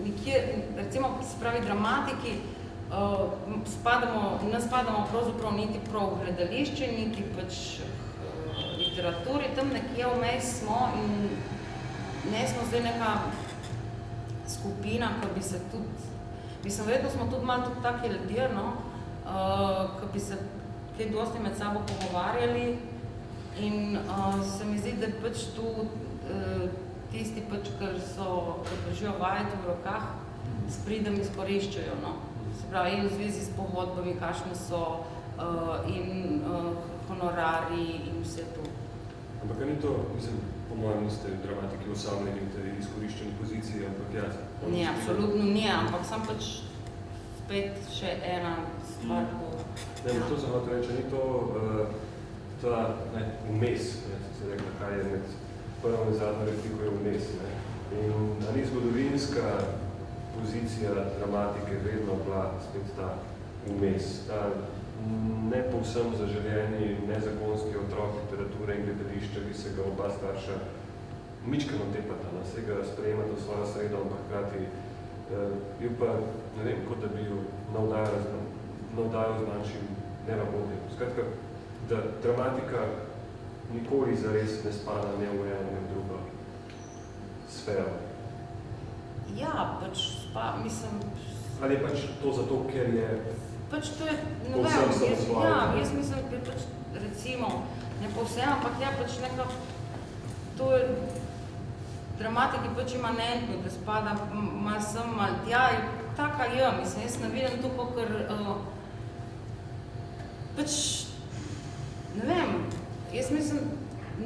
nekje, recimo, se pravi, dramatiki, ne spadamo pravzaprav niti prav v gledališče, niti pač literaturi, tam nekje vmes smo in ne smo zdaj neka skupina, ko bi se tudi, mislim, verjetno smo tudi malo tudi taki ljudje, no, ko bi se kaj dosti med sabo pogovarjali in se mi zdi, da pač tu tisti pač, ker držijo vajeti v rokah, s pridem izkoriščajo, no. Se pravi, in v zvezi s pogodbami, kakšne so, in honorari in vse to. Ampak ni to, mislim, po mojem niste dramatiki osamljeni v tej izkoriščeni poziciji, ampak jaz. Ne, absolutno ne, ampak sem pač spet še ena stvar. Ne, to se hoče reče, ni to ta vmes, se rekla, kaj je med prvo in zadnjo repliko je vmes. In ni zgodovinska pozicija dramatike vedno bila spet ta vmes, ta ne povsem zaželjeni, nezakonski otrok literature in gledališča, ki se ga oba starša mičkano tepata, se ga sprejemata v svojo sredo, ampak hkrati je pa, ne vem, kot da bi jo navdajal z manjšim neravnodjem. Skratka, da dramatika nikoli zares ne spada ne v eno, ne v drugo sfero. Ja, mislim... Ali je pač to zato, ker je to je, ne povsem vem, samosvojeno? jaz mislim, da je recimo, ne povsem, ampak nekako, to je dramatiki imanentno, da spada malo sem, malo tja, je taka mislim, jaz ne vidim tukaj, ker ne vem, jaz mislim,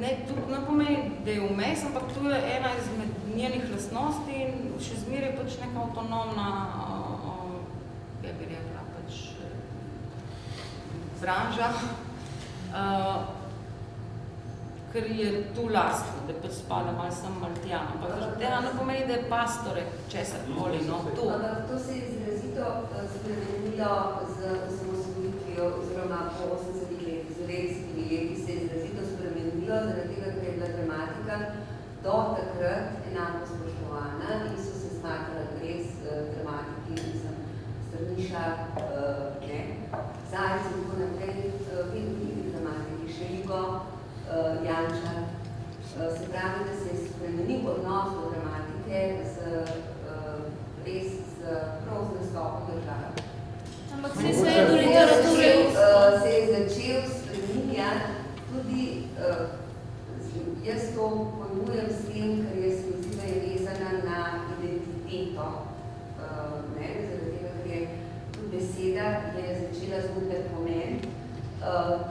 ne pomeni, da je vmes, ampak to je ena izmed njenih lastnosti in še zmeraj neka avtonomna, kaj bi rekla, branža, ker je tu lastno, da spada malo sem maltjan, ampak tega ne pomeni, da je pastore česarkoli, to. Ampak to se je izrazito spremenilo z osamosvojitvijo oziroma po 80 letih, z 90 leti se je izrazito spremenilo, zaradi tega, ker je bila dramatika do takrat enako spoštovana in so se smatrali res dramatiki, Strniša, Zajec in tako naprej, vedno dramatiki, Šeligo, Jančar. Se pravi, da se je spremenil odnos do dramatike res prav z nastopom države. Ampak se je do literature se je začel spreminjati tudi, jaz to pojmujem s tem, ker je smisla je vezana na identiteto, zaradi tega, ker je tudi beseda je začela zgubljati pomen,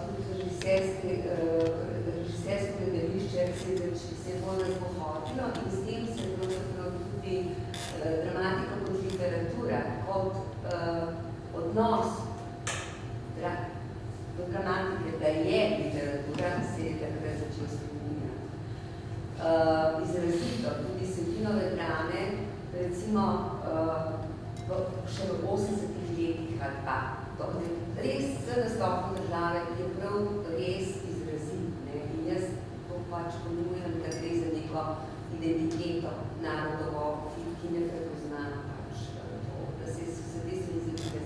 tudi režisersko gledališče se je bolj razpohodilo in s tem se je tudi dramatika kot literatura, kot odnos do dramatike, da je literatura, se je takrat začel spreminjati. Izrazito, tudi Sentinove drame, recimo še v 80-ih letih ali pa. Res s nastopom države je prav res izrazit. In jaz to pač ponujem, da gre za neko identiteto narodovo, ki ne prepozna pač to, da se so te stvari zazivile.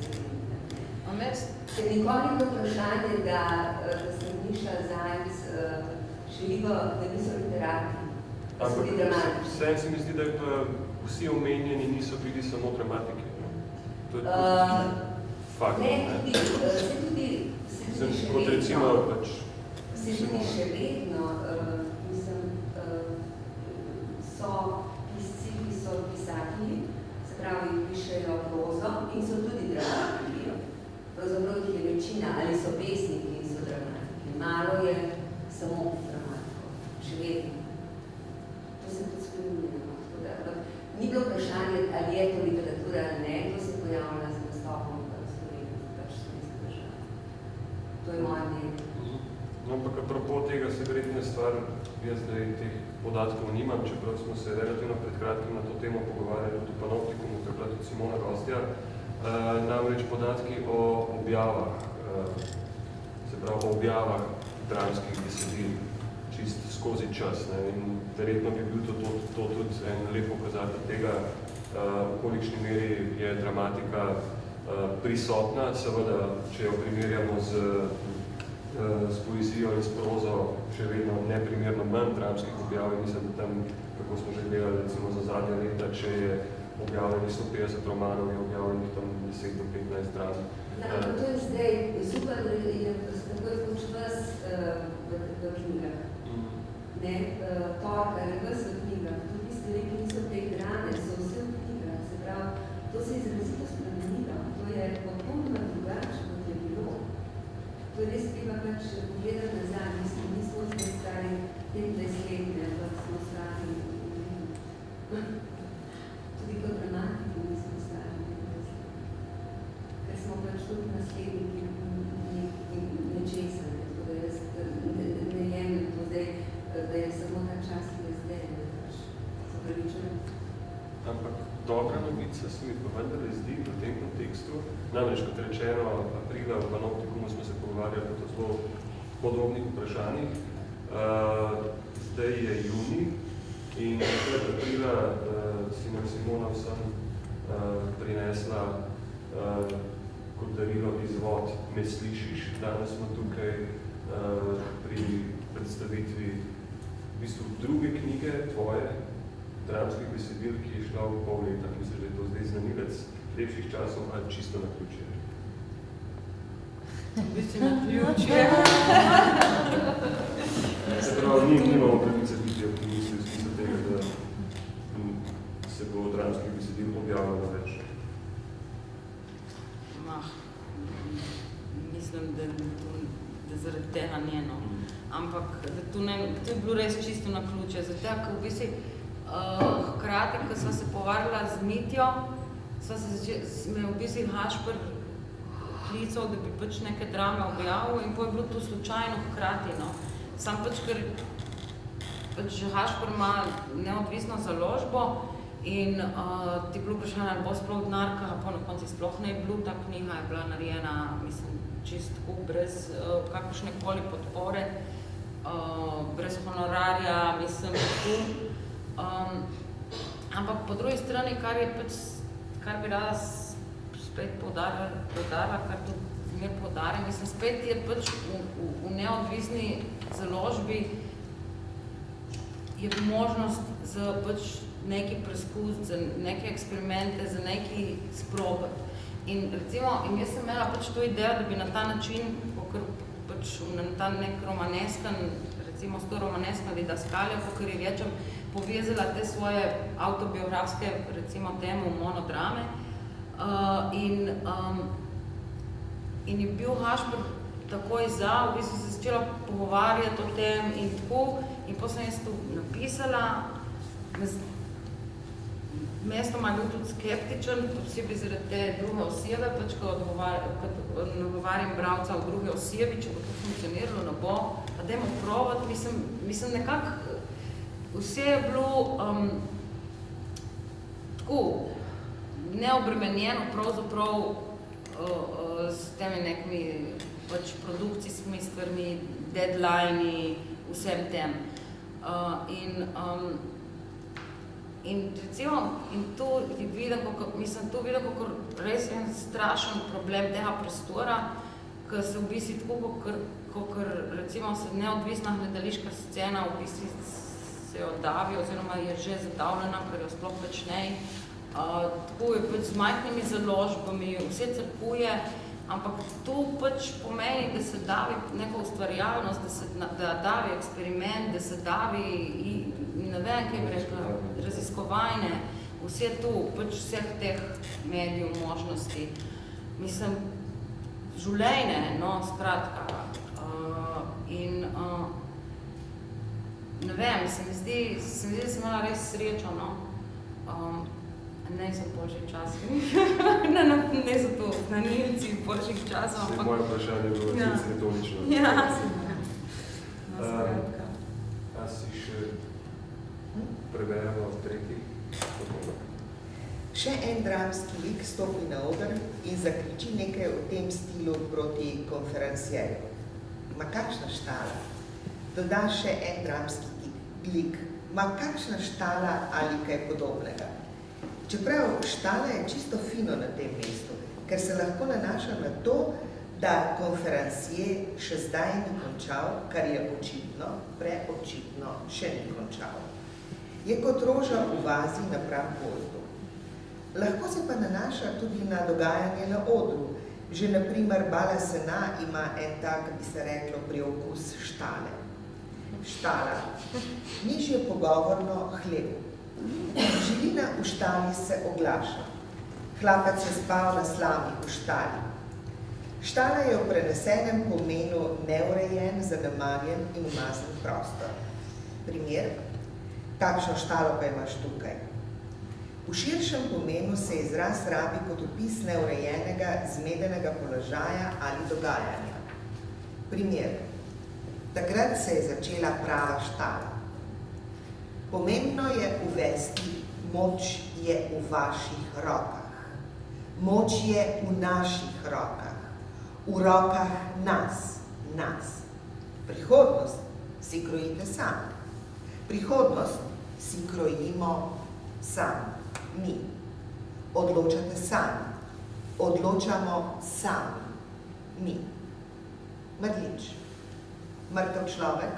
Ker nikoli ni vprašanje, da Strniša, Zajec, Šeligo, da niso literati, da so bili dramatični. Vse se mi zdi, da pa vsi omenjeni niso bili samo dramatiki. To je fakt. Ne, tudi kot recimo pač... Se tudi še vedno, mislim, so pisci, ki so pisatelji, se pravi, pišejo prozo in so tudi dramatiki. Pravzaprav jih je večina, ali so pesniki in so dramatiki. Malo je samo dramatiko, še vedno. To se tudi spremenilo. Ni bilo vprašanje, ali je to literatura ali ne, to se pojavlja z nastopom slovenske države. To je moje mnenje. No, ampak apropo tega se verjetna stvar, jaz zdaj teh podatkov nimam, čeprav smo se relativno pred kratkim na to temo pogovarjali v Panoptikumu, to je bila tudi Simona Gostja, namreč podatki o objavah, se pravi o objavah dramskih besedil, čist skozi čas. In verjetno bi bil to tudi en lep pokazatelj tega, v kolikšni meri je dramatika prisotna, seveda, če jo primerjamo z poezijo in s prozo, še vedno neprimerno manj dramskih objav. Mislim, da tam, kako smo že gledali, recimo za zadnja leta, če je objavljenih 150 romanov, je objavljenih tam 10 do 15 dram. To je zdaj super, da je takoj poč vas v knjigah. Torka je vas v knjigah. Tudi stvari, ki niso te drame, so vse v knjigah. Se pravi, to se je izrazito spremenilo. To je popolnoma drugače, kot je bilo. To je res treba pač pogledati nazaj. Nismo zdaj stari 25 let, ampak smo stari tudi kot dramatiki nismo stari 25 let. Ker smo pač tudi nasledniki nečesa. Tako da jaz ne jemljem to zdaj, da je samo ta čas, ki je se mi pa vendarle zdi v tem kontekstu, namreč kot rečeno, aprila v Panoptikumu smo se pogovarjali o zelo podobnih vprašanjih. Zdaj je juni in od aprila si nam Simona vsem prinesla kot darilo izvod Me slišiš. Danes smo tukaj pri predstavitvi v bistvu druge knjige tvoje, dramskih besedil, ki je šla v pol leta. Mislim, da je to zdaj znanilec lepših časov ali čisto na ključje. V bistvu na ključje. Se pravi, nimamo pravice biti optimisti v smislu tega, da se bo dramskih besedil objavljalo več. Mislim, da zaradi tega njeno. Ampak to je bilo res čisto na ključe. Zato, ker v bistvu hkrati, ko sva se povarjala z Mitjo, me v bistvu Hašper klical, da bi pač neke drame objavil in potem je bilo to slučajno hkrati. No. Sam pač, ker pač Hašper ima neodvisno založbo in ti je bilo vprašanje, ali bo sploh denarka, pa na konci sploh ne je bilo, ta knjiga je bila narejena, mislim, čisto tako, brez kakršnekoli podpore, brez honorarja, mislim, tako. Ampak po drugi strani, kar bi rada spet poudarila, kar tudi zmer poudarim, mislim, spet je pač v neodvisni založbi je možnost za pač neki preskus, za neke eksperimente, za neki sprobati. In recimo, jaz sem imela pač to idejo, da bi na ta način, pač na ta nek romanesken, recimo s to romanesken didaskaljo, kakor ji rečem, povezala te svoje avtobiografske, recimo temu, monodrame. In je bil Hašper takoj za, v bistvu se začela pogovarjati o tem in tako, in potem sem jaz to napisala. Mestoma je bil tudi skeptičen, posebej zaradi te druge osebe, pač ko nagovarjam bralca v druge osebi, če bo to funkcioniralo, ne bo, pa dajmo probati, mislim nekako, vse je bilo tako neobremenjeno pravzaprav s temi nekimi pač produkcijskimi stvarmi, deadline-i, vsem tem. In recimo, tu vidim, kako res en strašen problem tega prostora, ker se v bistvu tako, kakor recimo se neodvisna gledališka scena v bistvu se oddavi oziroma je že zadavljena, ker jo sploh več ne. Tako je pač z majhnimi založbami, vse crkuje, ampak to pač pomeni, da se davi neko ustvarjalnost, da davi eksperiment, da se davi, ne vem, kaj bi rekla, raziskovajne, vse to, pač vseh teh medijev, možnosti. Mislim, življenje, no, skratka. Ne vem, se mi zdi, da sem imela res srečo, no. Ne so boljših časov, ne so to znanilci boljših časov, ampak... Moje vprašanje je bilo čisto retorično. Ja. A si še preberemo tretji? Še en dramski lik stopi na oder in zakriči nekaj v tem stilu proti konferencierju. Ma kakšna štala? Doda še en dramski lik. Ma kakšna štala ali kaj podobnega? Čeprav štala je čisto fino na tem mestu, ker se lahko nanaša na to, da konferencier še zdaj ni končal, kar je očitno, preočitno še ni končal. Je kot roža v vazi napram gozdu. Lahko se pa nanaša tudi na dogajanje na odru. Že na primer Bala Sena ima en tak, bi se reklo, priokus štale. Štala. Nižje pogovorno hlebu. Živina v štali se oglaša. Hlapec je spal na slami v štali. Štala je v prenesenem pomenu neurejen, zanemarjen in umazan prostor. Primer, kakšno štalo pa imaš tukaj? V širšem pomenu se izraz rabi kot opis neurejenega, zmedenega položaja ali dogajanja. Primer, takrat se je začela prava štala. Pomembno je uvesti moč je v vaših rokah. Moč je v naših rokah. V rokah nas. Prihodnost si krojite sami. Prihodnost si krojimo sami. Mi. Odločate sami. Odločamo sami. Mi. Mrlič. Mrtev človek,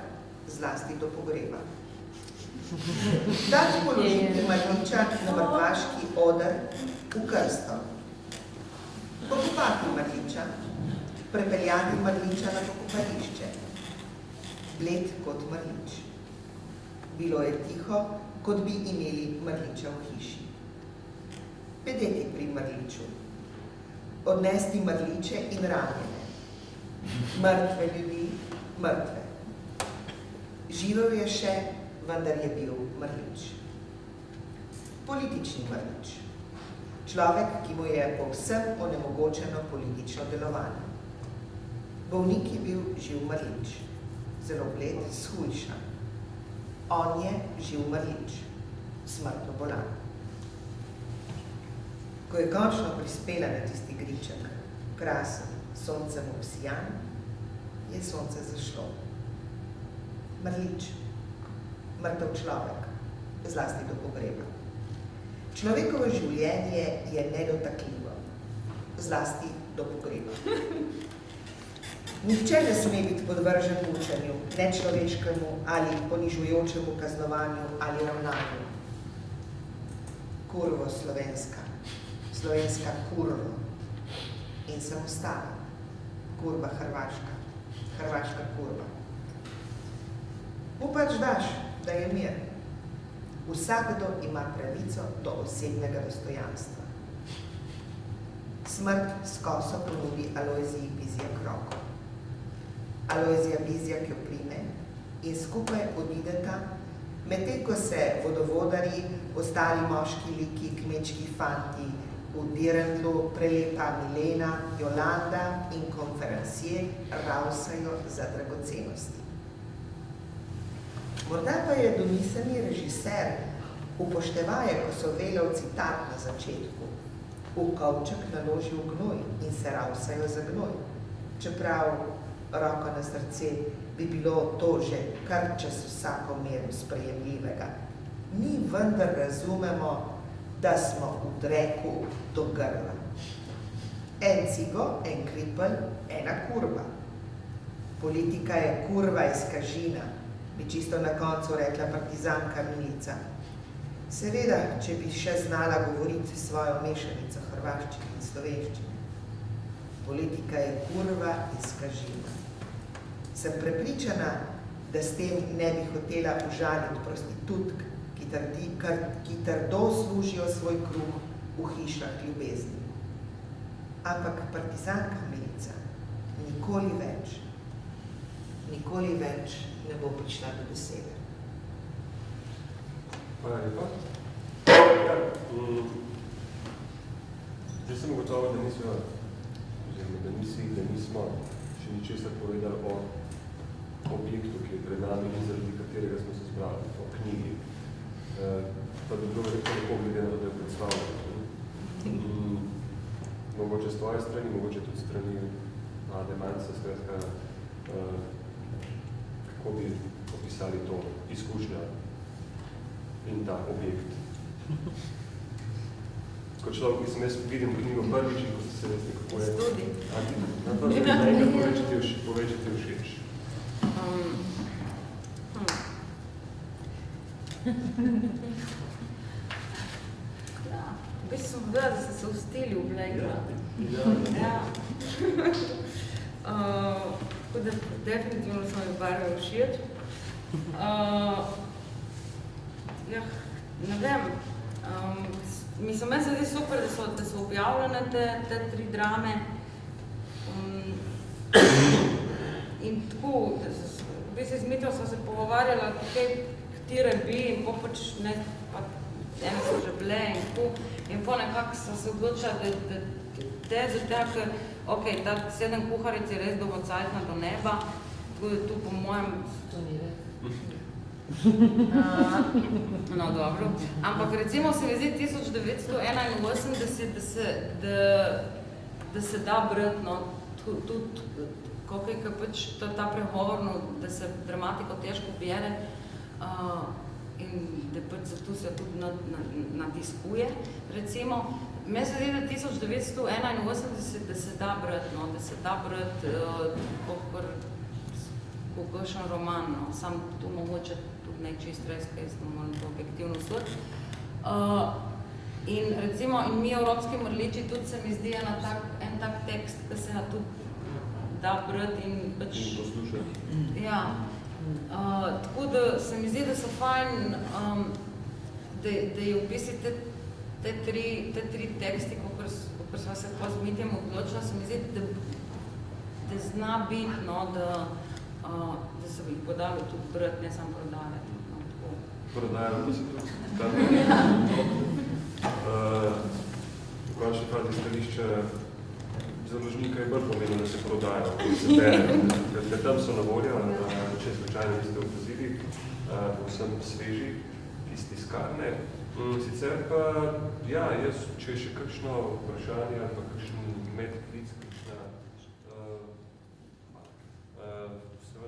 zlasti do pogreba. Dač položiti mrliča na mrtvaški oder v krsto. Pokopati mrliča, prepeljati mrliča na pokopališče. Bled kot mrlič. Bilo je tiho, kot bi imeli mrliča v hiši. Pedeti pri mrliču. Odnesti mrliče in ranjene. Mrtve ljudi, mrtve. Živel je še, vendar je bil mrlič. Politični mrlič. Človek, ki mu je povsem onemogočeno politično delovanje. Bolnik je bil živ mrlič. Zelo bled, shujšan. On je živ mrlič. Smrtno bolan. Ko je končno prispela na tisti griček, krasen, soncem obsijan, je sonce zašlo. Mrlič. Mrtev človek, zlasti do pogreba. Človekovo življenje je nedotakljivo, zlasti do pogreba. Nihče ne sme biti podvržen mučenju, nečloveškemu ali ponižujočemu kaznovanju ali ravnanju. Kurvo slovenska, slovenska kurvo in sem ostala. Kurva hrvaška, hrvaška kurva. Mu pač daš, da je mir. Vsakdo ima pravico do osebnega dostojanstva. Smrt s koso ponudi Alojziji Bizjak roko. Alojzija Bizjak jo prime in skupaj odideta, medtem ko se vodovodarji, ostali moški liki, kmečki fanti, v Dirndlu prelepa Milena, Jolanda in konferencier ravsajo za dragocenosti. Morda pa je domiselni režiser, upoštevaje, ko so velel citat na začetku, v kovček naložil gnoj in se ravsajo za gnoj. Čeprav, roko na srce, bi bilo to že kar čez vsako meru sprejemljivega. Mi vendar razumemo, da smo v dreku do grla. En cigo, en kripelj, ena kurva. Politika je kurva iz Kažina, bi čisto na koncu rekla partizanka Milica. Seveda, če bi še znala govoriti svojo mešanico hrvaščine in slovenščine. Politika je kurva iz Kažina. Sem prepričana, da s tem ne bi hotela užaliti prostitutk, ki trdo služijo svoj kruh v hišah ljubezni. Ampak partizanka Milica nikoli več ne bo prišla do besede. Hvala lepa. Ja, že sem gotovo, da nismo še ničesar povedali o objektu, ki je pred nami in zaradi katerega smo se zbrali, o knjigi. Pa bi bilo verjetno lepo glede na to, da je predstavljeno. Mogoče s tvoje strani, mogoče tudi strani Ade Manca, skratka, kako bi opisali to izkušnjo in ta objekt. Kot človek, mislim, jaz vidim knjigo prvič in kot se vesti, kako je... Studi. Na to se nekaj povečati všeč. V bistvu sem vedela, da se v stilu vlegla. Ja. Tako da definitivno so mi barve všeč. Ne vem. Mislim, meni se zdi super, da so objavljene te tri drame. In tako, v bistvu z Mitjo sva se pogovarjala, katere bi in pač ne, pa ene so že bile in tako. In po nekako so se odločila, da zato, ker, okej, ta 7 kuharic je res dolgocajtna do neba, tako da tu po mojem... No, dobro. Ampak recimo se mi zdi 1981, da se da brati, no, tudi, koliko je pač ta pregovorno, da se dramatiko težko bere in da pač zato se tudi natiskuje, recimo. Meni se zdi, da 1981, da se da brati, no, da se da brati kakšen roman, no, sam to mogoče tudi ne čist res, kaj smo morali to objektivno soditi. In recimo, in mi evropski mrliči tudi se mi zdi en tak tekst, ki se na tudi da brati in pač... In poslušati. Ja. Tako da se mi zdi, da so fajn, da je v bistvu te tri teksti, kakor smo se po z Mitjem odločili, se mi zdi, da zna biti, no, da se bi jih podalo tudi brati, ne samo prodajati. No, Prodajajo pa se tudi tam. V končni fazi stališče založnika je bolj pomenilo, da se prodajajo, ko se bere. Ker tam so na voljo, če slučajno niste opazili, povsem sveži, iz tiskarne. Sicer pa, ja, jaz, če je še kakšno vprašanje ali pa kakšen